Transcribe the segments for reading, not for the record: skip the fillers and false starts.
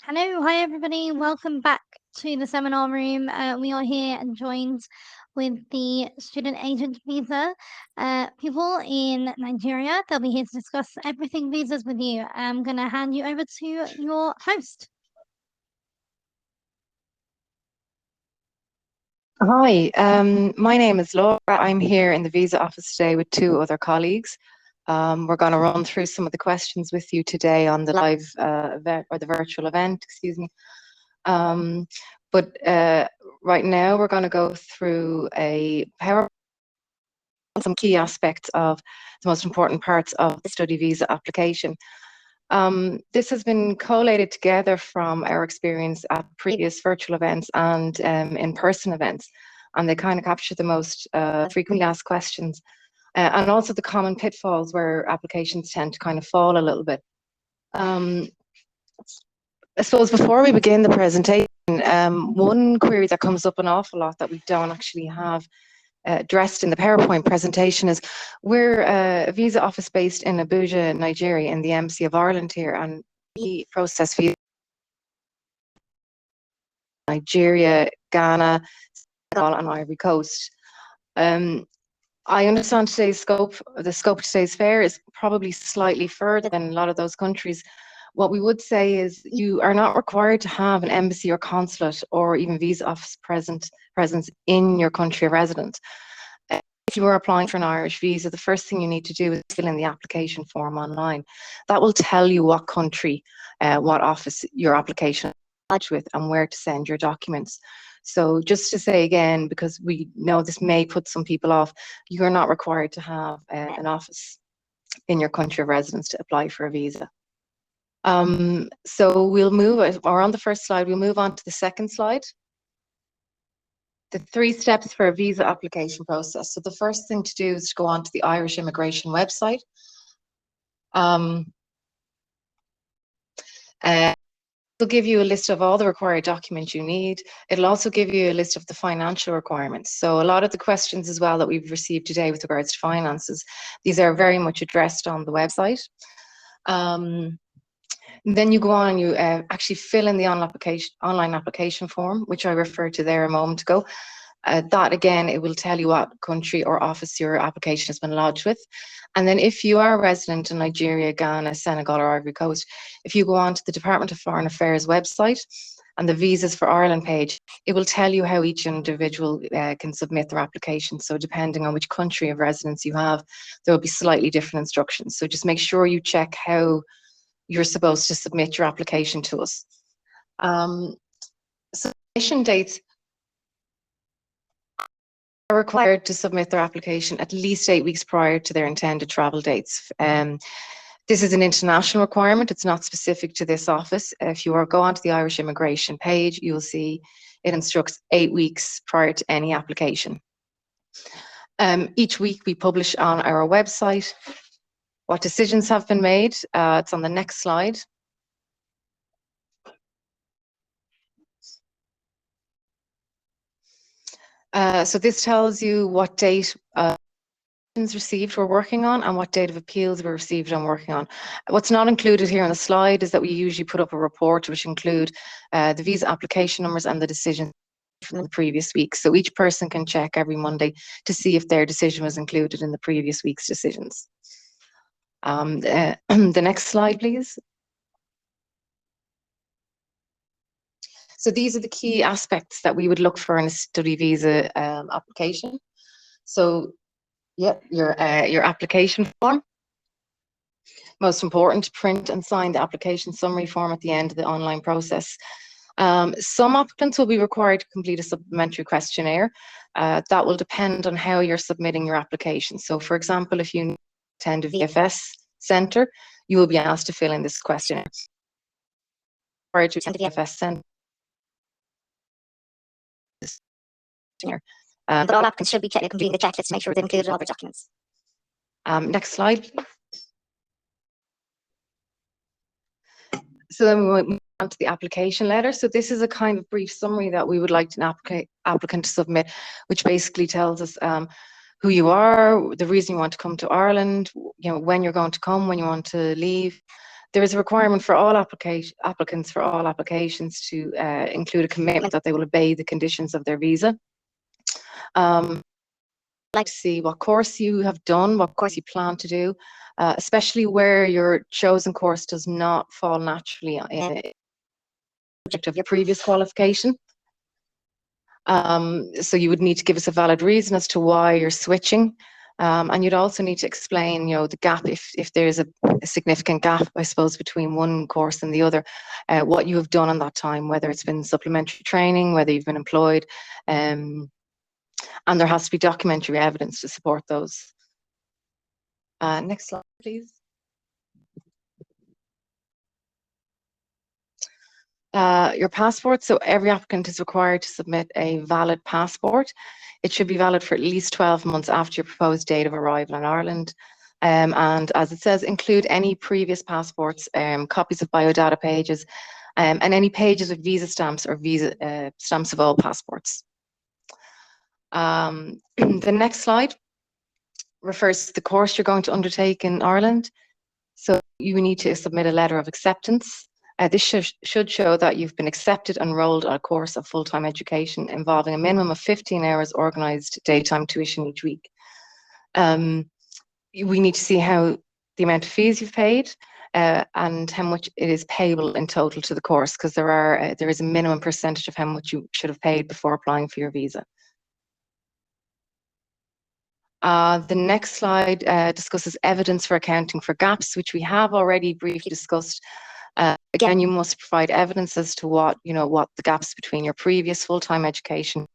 Hello, hi everybody. Welcome back to the seminar room. We are here and joined with the student agent visa people in Nigeria. They'll be here to discuss everything visas with you. I'm going to hand you over to your host. Hi, my name is Laura. I'm here in the visa office today with two other colleagues. We're going to run through some of the questions with you today on the live event or the virtual event, excuse me. But right now we're going to go through a PowerPoint on some key aspects of the most important parts of the study visa application. This has been collated together from our experience at previous virtual events and in-person events, and they kind of capture the most frequently asked questions and also the common pitfalls where applications tend to kind of fall a little bit. I suppose before we begin the presentation, one query that comes up an awful lot that we don't actually have addressed in the PowerPoint presentation is we're a visa office based in Abuja, Nigeria, in the Embassy of Ireland here, and we process visas in Nigeria, Ghana, Senegal, and Ivory Coast. I understand the scope of today's fair is probably slightly further than a lot of those countries. What we would say is you are not required to have an embassy or consulate or even visa office presence in your country of residence. If you are applying for an Irish visa, the first thing you need to do is fill in the application form online. That will tell you what country, what office your application is lodged with and where to send your documents. So just to say again, because we know this may put some people off, you're not required to have an office in your country of residence to apply for a visa. So we'll move, or on the first slide, we'll move on to the second slide. The 3 steps for a visa application process. So the first thing to do is to go onto the Irish immigration website. It'll give you a list of all the required documents you need. It'll also give you a list of the financial requirements. So a lot of the questions as well that we've received today with regards to finances, these are very much addressed on the website. Then you go on and you actually fill in the online application form, which I referred to there a moment ago. That again, it will tell you what country or office your application has been lodged with. And then if you are a resident in Nigeria, Ghana, Senegal or Ivory Coast, if you go on to the Department of Foreign Affairs website and the Visas for Ireland page, it will tell you how each individual can submit their application. So depending on which country of residence you have, there will be slightly different instructions. So just make sure you check how you're supposed to submit your application to us. Submission dates are required to submit their application at least 8 weeks prior to their intended travel dates. This is an international requirement. It's not specific to this office. If you go onto the Irish immigration page, you will see it instructs 8 weeks prior to any application. Each week we publish on our website what decisions have been made. It's on the next slide. So this tells you what date received we're working on and what date of appeals were received and working on. What's not included here on the slide is that we usually put up a report which include the visa application numbers and the decisions from the previous week. So each person can check every Monday to see if their decision was included in the previous week's decisions. The next slide, please. So these are the key aspects that we would look for in a study visa application. So yep, your application form. Most important, print and sign the application summary form at the end of the online process. Some applicants will be required to complete a supplementary questionnaire. That will depend on how you're submitting your application. So for example, if you attend a VFS centre, you will be asked to fill in this questionnaire. Prior to attend the VFS centre. But all applicants should be completing the checklist to make sure they've included all their documents. Next slide. So then we move on to the application letter. So this is a kind of brief summary that we would like an applicant to submit, which basically tells us who you are, the reason you want to come to Ireland, when you're going to come, when you want to leave, There is a requirement for all applicants for all applications to include a commitment that they will obey the conditions of their visa. I'd like to see what course you have done, what course you plan to do, especially where your chosen course does not fall naturally in the subject of your previous qualification. So you would need to give us a valid reason as to why you're switching. And you'd also need to explain, the gap, if there's a significant gap, I suppose, between one course and the other, what you have done in that time, whether it's been supplementary training, whether you've been employed, and there has to be documentary evidence to support those. Next slide, please. Your passport. So every applicant is required to submit a valid passport. It should be valid for at least 12 months after your proposed date of arrival in Ireland. And as it says, include any previous passports, copies of biodata pages, and any pages with visa stamps or visa stamps of all passports. The next slide refers to the course you're going to undertake in Ireland. So you need to submit a letter of acceptance. This should show that you've been accepted and enrolled on a course of full-time education involving a minimum of 15 hours organised daytime tuition each week. We need to see the amount of fees you've paid and how much it is payable in total to the course, because there is a minimum percentage of how much you should have paid before applying for your visa. The next slide discusses evidence for accounting for gaps, which we have already briefly discussed. Again, you must provide evidence as to what the gaps between your previous full-time education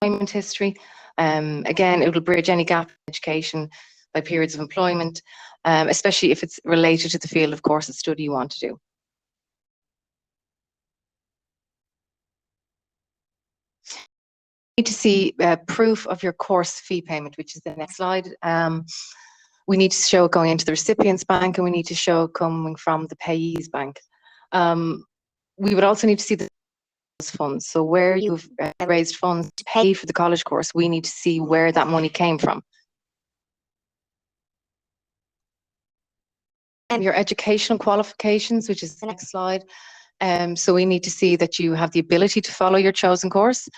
employment history. Again, it will bridge any gap in education by periods of employment, especially if it's related to the field of course of study you want to do. You need to see proof of your course fee payment, which is the next slide. We need to show it going into the recipient's bank, and we need to show it coming from the payee's bank. We would also need to see the funds. So where you've raised funds to pay for the college course, we need to see where that money came from. And your educational qualifications, which is the next slide. So we need to see that you have the ability to follow your chosen course,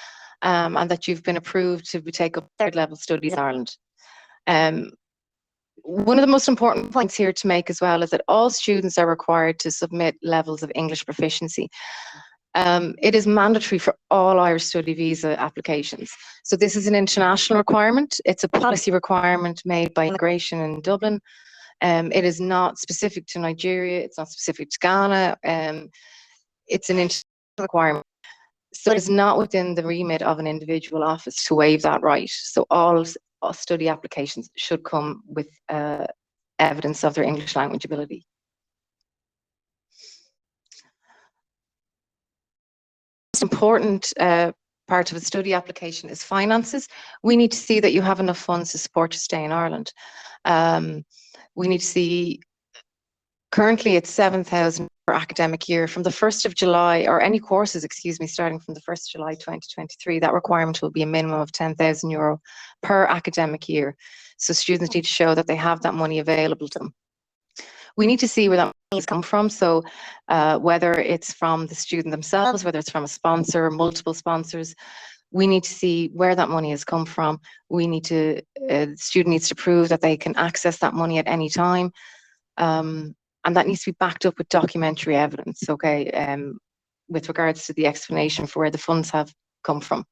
and that you've been approved to take up third level studies in Ireland. One of the most important points here to make as well is that all students are required to submit levels of English proficiency. It is mandatory for all Irish study visa applications. So this is an international requirement. It's a policy requirement made by Immigration in Dublin. It is not specific to Nigeria. It's not specific to Ghana. It's an international requirement. So it's not within the remit of an individual office to waive that right. So all study applications should come with evidence of their English language ability. The most important part of a study application is finances. We need to see that you have enough funds to support your stay in Ireland. We need to see, currently it's 7,000 per academic year. From the 1st of July, or any courses, excuse me, starting from the 1st of July 2023, that requirement will be a minimum of €10,000 per academic year. So students need to show that they have that money available to them. We need to see where that money has come from. So whether it's from the student themselves, whether it's from a sponsor, multiple sponsors, we need to see where that money has come from. We need to, the student needs to prove that they can access that money at any time. And that needs to be backed up with documentary evidence, okay, with regards to the explanation for where the funds have come from.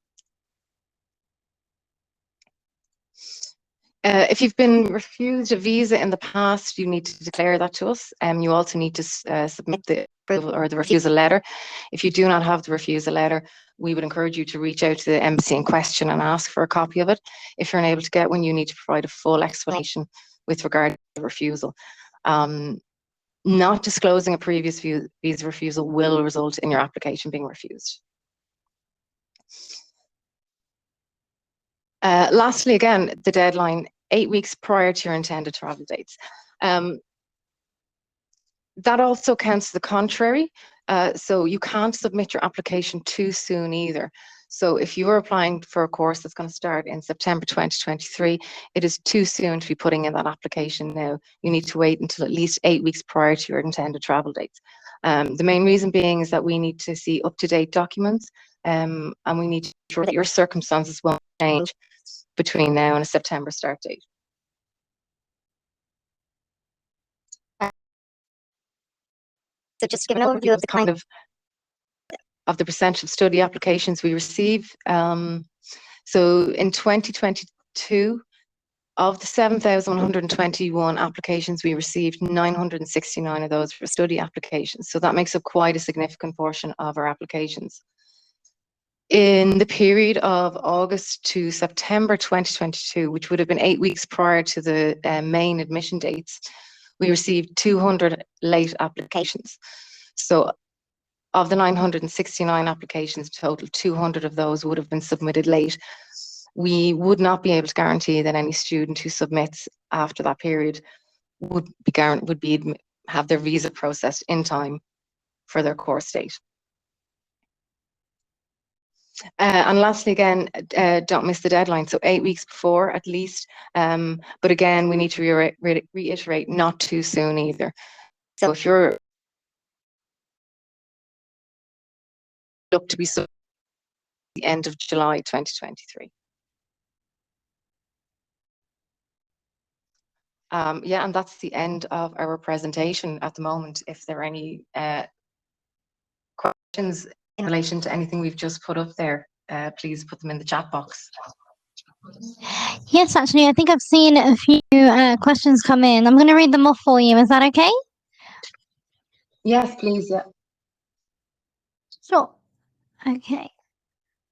If you've been refused a visa in the past, you need to declare that to us. You also need to submit the approval or the refusal letter. If you do not have the refusal letter, we would encourage you to reach out to the embassy in question and ask for a copy of it. If you're unable to get one, you need to provide a full explanation with regard to the refusal. Not disclosing a previous visa refusal will result in your application being refused. Lastly, again, the deadline, 8 weeks prior to your intended travel dates. That also counts the contrary. So you can't submit your application too soon either. So if you are applying for a course that's going to start in September 2023, it is too soon to be putting in that application now. You need to wait until at least 8 weeks prior to your intended travel dates. The main reason being is that we need to see up-to-date documents, and we need to ensure that your circumstances won't change between now and a September start date. So just give an overview of the kind of the percentage of study applications we receive. So in 2022, of the 7,121 applications we received, 969 of those were study applications. So that makes up quite a significant portion of our applications. In the period of August to September 2022, which would have been 8 weeks prior to the main admission dates, we received 200 late applications. So of the 969 applications total, 200 of those would have been submitted late. We would not be able to guarantee that any student who submits after that period would have their visa processed in time for their course date. And lastly, again, don't miss the deadline. So 8 weeks before at least. But again, we need to reiterate not too soon either. So if you're up to be the end of July 2023. Yeah, and that's the end of our presentation at the moment. If there are any questions in relation to anything we've just put up there, please put them in the chat box. Yes, actually, I think I've seen a few questions come in. I'm going to read them off for you. Is that okay? Yes, please. Yeah. Sure. Okay.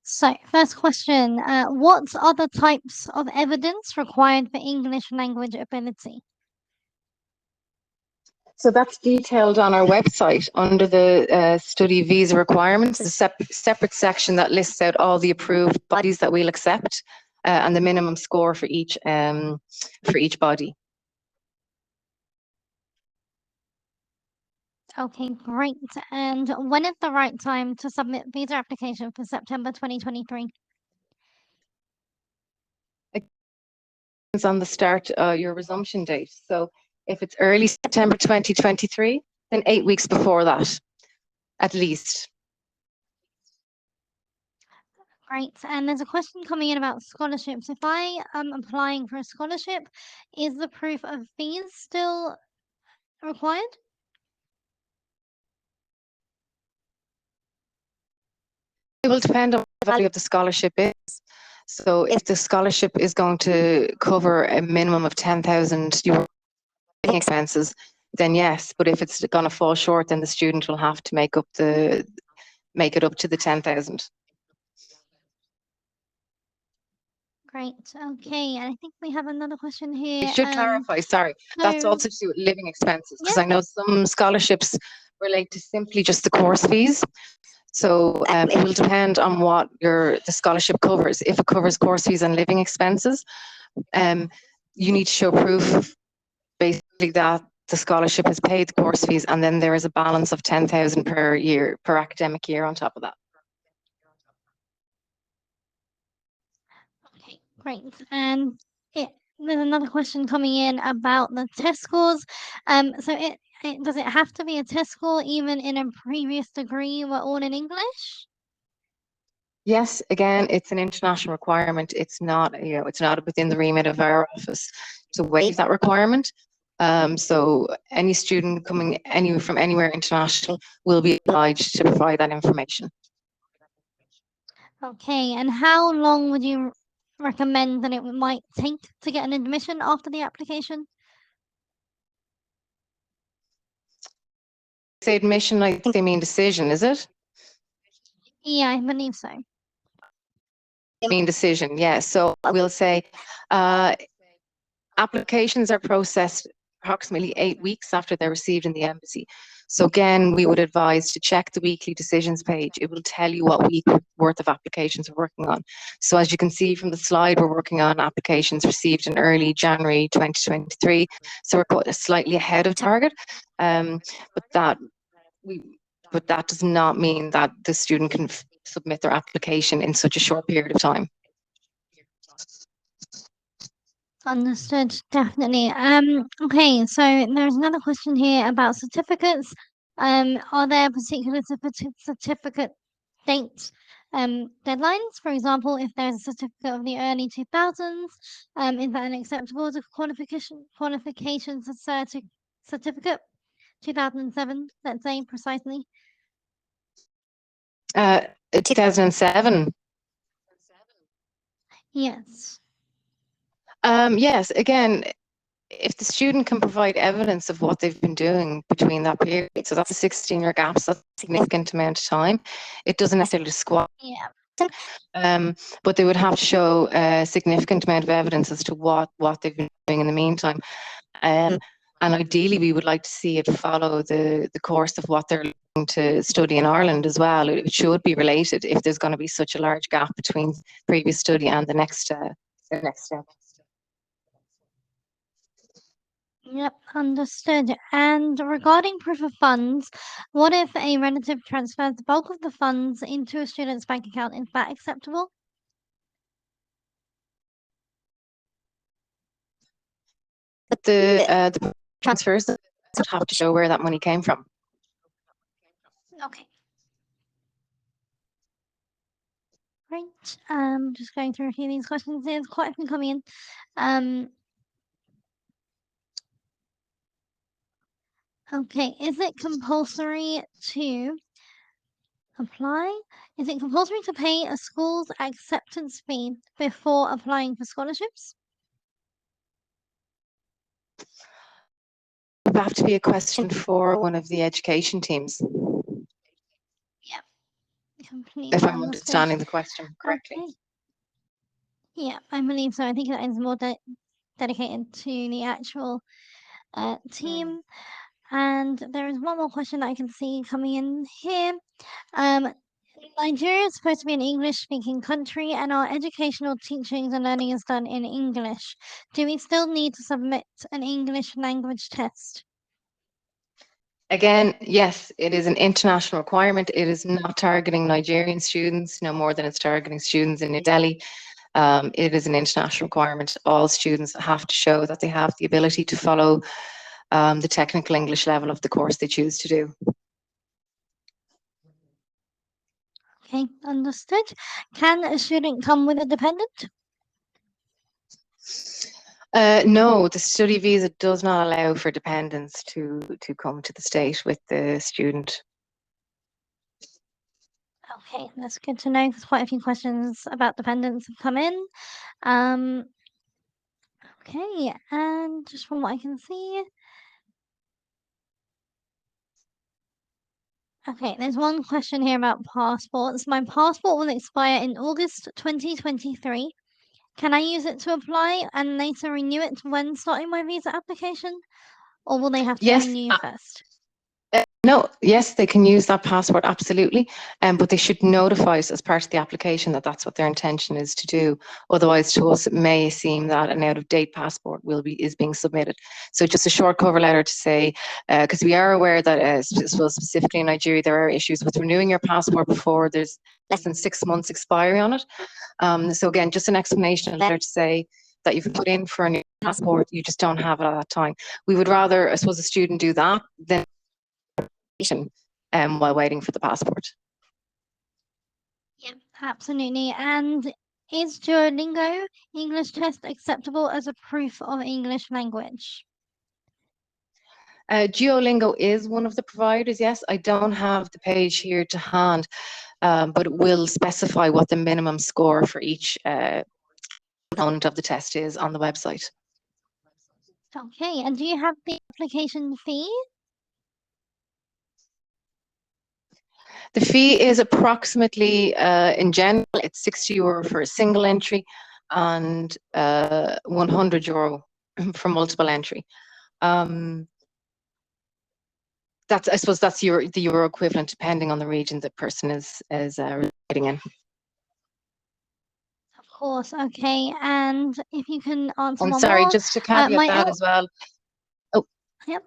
So, first question, what other types of evidence required for English language ability? So that's detailed on our website under the study visa requirements. There's a separate section that lists out all the approved bodies that we'll accept and the minimum score for each body. Okay, great. And when is the right time to submit visa application for September 2023? It's on the start, your resumption date. So if it's early September 2023, then 8 weeks before that, at least. Great. And there's a question coming in about scholarships. If I am applying for a scholarship, is the proof of fees still required? It will depend on what the value of the scholarship is. So if the scholarship is going to cover a minimum of 10,000 euro expenses, then yes. But if it's going to fall short, then the student will have to make it up to the 10,000. Great. Okay. And I think we have another question here. You should clarify, sorry, that's so- also to do with living expenses, because Yeah. I know some scholarships relate to simply just the course fees. So it will depend on what the scholarship covers. If it covers course fees and living expenses, you need to show proof basically that the scholarship has paid the course fees, and then there is a balance of 10,000 per year, per academic year on top of that. Okay, great. And there's another question coming in about the test scores. So does it have to be a test score even in a previous degree were all in English? Yes, again, it's an international requirement. It's not, it's not within the remit of our office to waive that requirement. So any student coming from anywhere international will be obliged to provide that information. Okay, and how long would you recommend that it might take to get an admission after the application? Say admission, I think they mean decision, is it? Yeah, I believe so. Mean decision, yes. So we'll say applications are processed approximately 8 weeks after they're received in the embassy. So again, we would advise to check the weekly decisions page. It will tell you what week worth of applications we're working on. So as you can see from the slide, we're working on applications received in early January 2023. So we're quite slightly ahead of target. But that does not mean that the student can submit their application in such a short period of time. Understood, definitely. Okay, so there's another question here about certificates. Are there particular certificate date deadlines? For example, if there's a certificate of the early 2000s, is that an acceptable qualifications certificate? 2007, let's say precisely. 2007. Yes. Yes, again, if the student can provide evidence of what they've been doing between that period, so that's a 16-year gap, so that's a significant amount of time. It doesn't necessarily squat, Yeah. but they would have to show a significant amount of evidence as to what they've been doing in the meantime. And ideally, we would like to see it follow the course of what they're looking to study in Ireland as well. It should be related if there's going to be such a large gap between previous study and the next step. Yep, understood. And regarding proof of funds, what if a relative transfers the bulk of the funds into a student's bank account? Is that acceptable? But the transfers would have to show where that money came from. Okay. Great. Just going through a few of these questions. There's quite a few coming in. Okay. Is it compulsory to apply? Is it compulsory to pay a school's acceptance fee before applying for scholarships? It would have to be a question for one of the education teams, Yeah. Completely if I'm understood. understanding the question correctly. Okay. Yeah, I believe so. I think that is more dedicated to the actual team. And there is one more question that I can see coming in here. Nigeria is supposed to be an English-speaking country, and our educational teachings and learning is done in English. Do we still need to submit an English language test? Again, yes, it is an international requirement. It is not targeting Nigerian students no more than it's targeting students in New Delhi. It is an international requirement. All students have to show that they have the ability to follow the technical English level of the course they choose to do. Okay, understood. Can a student come with a dependent? No, the study visa does not allow for dependents to come to the state with the student. Okay, that's good to know because quite a few questions about dependents have come in. Okay, and just from what I can see. Okay, there's one question here about passports. My passport will expire in August 2023. Can I use it to apply and later renew it when starting my visa application? Or will they have to Yes, renew first? No, yes, they can use that passport, absolutely. But they should notify us as part of the application that that's what their intention is to do. Otherwise, to us, it may seem that an out-of-date passport is being submitted. So just a short cover letter to say, because we are aware that, specifically in Nigeria, there are issues with renewing your passport before there's less than 6 months expiry on it. So again, just an explanation, a letter to say that you've put in for a new passport, you just don't have it at that time. We would rather, I suppose, a student do that than while waiting for the passport. Yeah, absolutely. And is Duolingo English test acceptable as a proof of English language? Duolingo is one of the providers, yes. I don't have the page here to hand, but it will specify what the minimum score for each component of the test is on the website. Okay, and do you have the application fee? The fee is approximately, in general, it's €60 for a single entry and €100 for multiple entry. That's, I suppose, that's the euro equivalent, depending on the region the person is residing in. Of course, okay. And if you can answer I'm one sorry, more. just to caveat that as well. Oh, Yep.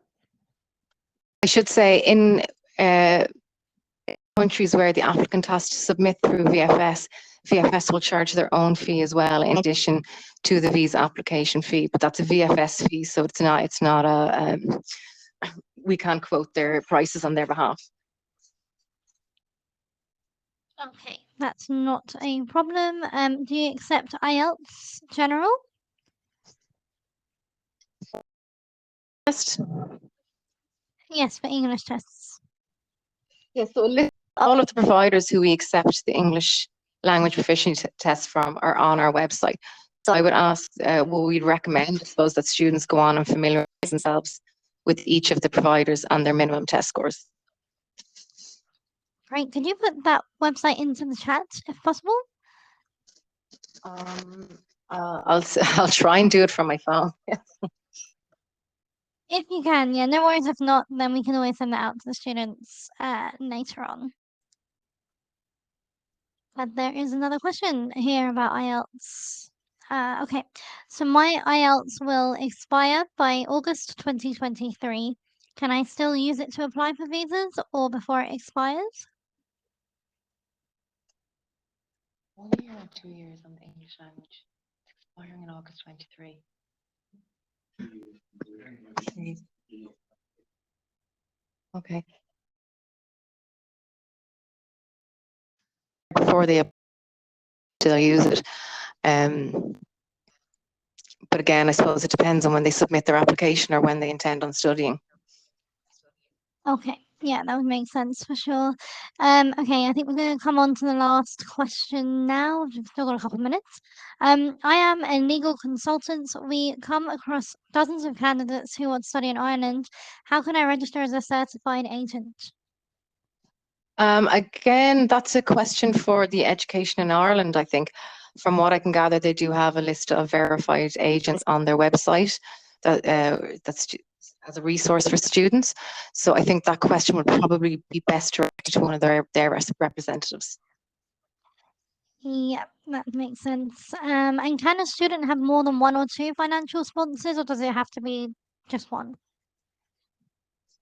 I should say, in countries where the applicant has to submit through VFS, VFS will charge their own fee as well, in addition to the visa application fee. But that's a VFS fee, so it's not a we can't quote their prices on their behalf. Okay, that's not a problem. Do you accept IELTS general? Test? Yes, for English tests. Yes, so all of the providers who we accept the English language proficiency test from are on our website. So I would ask, well, we'd recommend, I suppose, that students go on and familiarize themselves with each of the providers and their minimum test scores. Great. Could you put that website into the chat if possible? I'll try and do it from my phone. If you can, yeah, no worries. If not, then we can always send that out to the students later on. But there is another question here about IELTS. Okay, so my IELTS will expire by August 2023. Can I still use it to apply for visas or before it expires? 1 year or 2 years on the English language, expiring in August 23. Okay. Before they still use it. But again, I suppose it depends on when they submit their application or when they intend on studying. Okay, yeah, that would make sense for sure. Okay, I think we're going to come on to the last question now. We've still got a couple of minutes. I am a legal consultant. We come across dozens of candidates who want to study in Ireland. How can I register as a certified agent? Again, that's a question for the Education in Ireland, I think. From what I can gather, they do have a list of verified agents on their website that's as a resource for students. So I think that question would probably be best directed to one of their representatives. Yeah, that makes sense. And can a student have more than one or two financial sponsors, or does it have to be just one?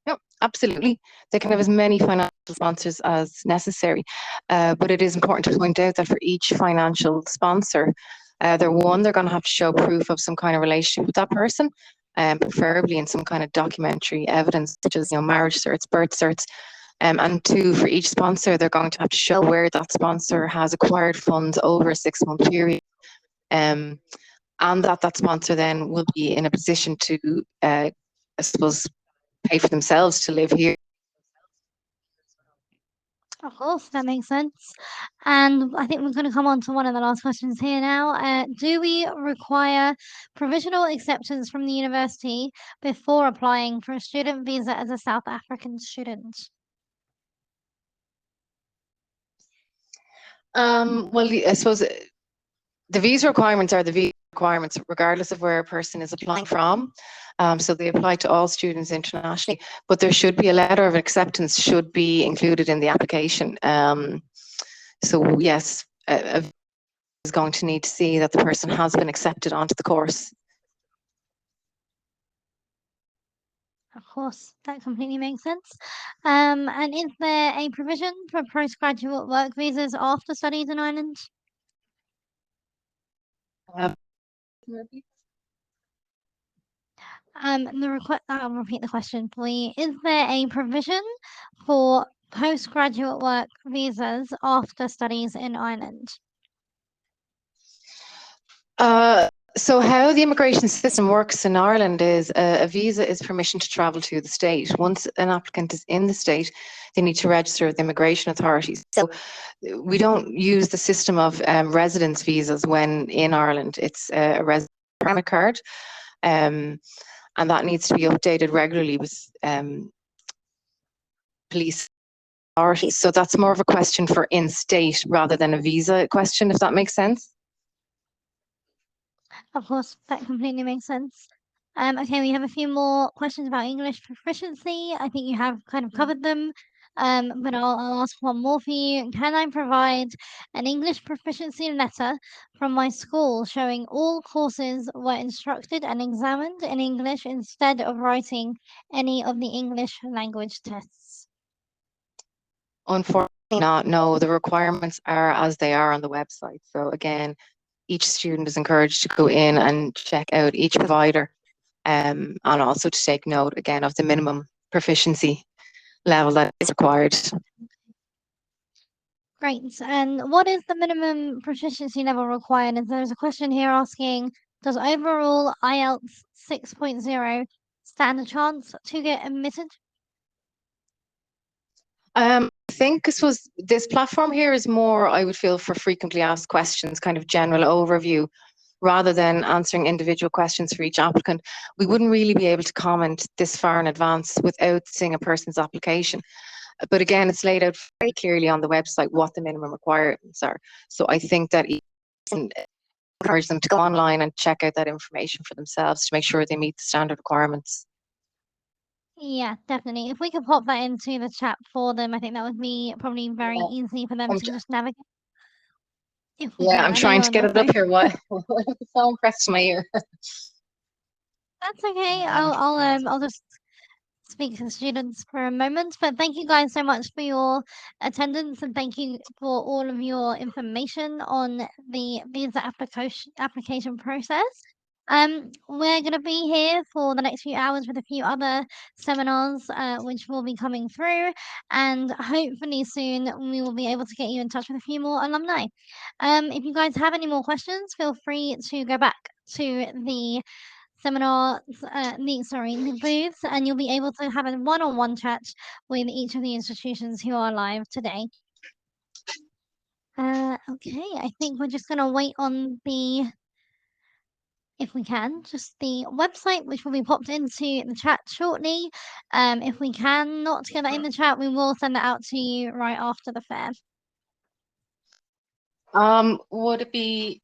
Yep, absolutely. They can have as many financial sponsors as necessary. But it is important to point out that for each financial sponsor, they're going to have to show proof of some kind of relationship with that person, preferably in some kind of documentary evidence, such as marriage certs, birth certs. And two, for each sponsor, they're going to have to show where that sponsor has acquired funds over a 6-month period. And that sponsor then will be in a position to, I suppose, pay for themselves to live here. Of course, that makes sense. And I think we're going to come on to one of the last questions here now. Do we require provisional acceptance from the university before applying for a student visa as a South African student? Well, I suppose the visa requirements are the visa requirements, regardless of where a person is applying from. So they apply to all students internationally, but there should be a letter of acceptance should be included in the application. So yes, a is going to need to see that the person has been accepted onto the course. Of course, that completely makes sense. And is there a provision for postgraduate work visas after studies in Ireland? I'll repeat the question for you. Is there a provision for postgraduate work visas after studies in Ireland? So how the immigration system works in Ireland is a visa is permission to travel to the state. Once an applicant is in the state, they need to register with the immigration authorities. So we don't use the system of residence visas when in Ireland. It's a residence permit card, and that needs to be updated regularly with police authorities. So that's more of a question for in-state rather than a visa question, if that makes sense. Of course, that completely makes sense. Okay, we have a few more questions about English proficiency. I think you have kind of covered them, but I'll ask one more for you. Can I provide an English proficiency letter from my school showing all courses were instructed and examined in English instead of writing any of the English language tests? Unfortunately not, no. The requirements are as they are on the website. So again, each student is encouraged to go in and check out each provider, and also to take note again of the minimum proficiency level that is required. Great. And what is the minimum proficiency level required? And there's a question here asking, does overall IELTS 6.0 stand a chance to get admitted? I think this platform here is more, I would feel, for frequently asked questions, kind of general overview, rather than answering individual questions for each applicant. We wouldn't really be able to comment this far in advance without seeing a person's application. But again, it's laid out very clearly on the website what the minimum requirements are. So I think that encourage them to go online and check out that information for themselves to make sure they meet the standard requirements. Yeah, definitely. If we could pop that into the chat for them, I think that would be probably very Yeah. easy for them to just navigate. If we Yeah, can. I'm I know trying you're to on get the it up phone. here. What? The phone pressed to my ear. That's okay. I'll just speak to the students for a moment. But thank you guys so much for your attendance, and thank you for all of your information on the visa application process. We're going to be here for the next few hours with a few other seminars, which will be coming through, and hopefully soon we will be able to get you in touch with a few more alumni. If you guys have any more questions, feel free to go back to the seminars, the booths, and you'll be able to have a one-on-one chat with each of the institutions who are live today. Okay, I think we're just going to wait on if we can, just the website, which will be popped into the chat shortly. If we can not get that in the chat, we will send that out to you right after the fair. Would it be?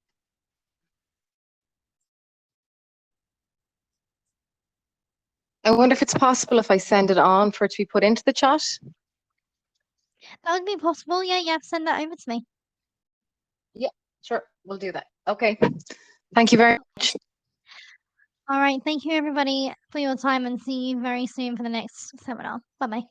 I wonder if it's possible if I send it on for it to be put into the chat. That would be possible. Yeah, send that over to me. Yeah, sure, we'll do that. Okay, thank you very much. All right, thank you everybody for your time, and see you very soon for the next seminar. Bye-bye.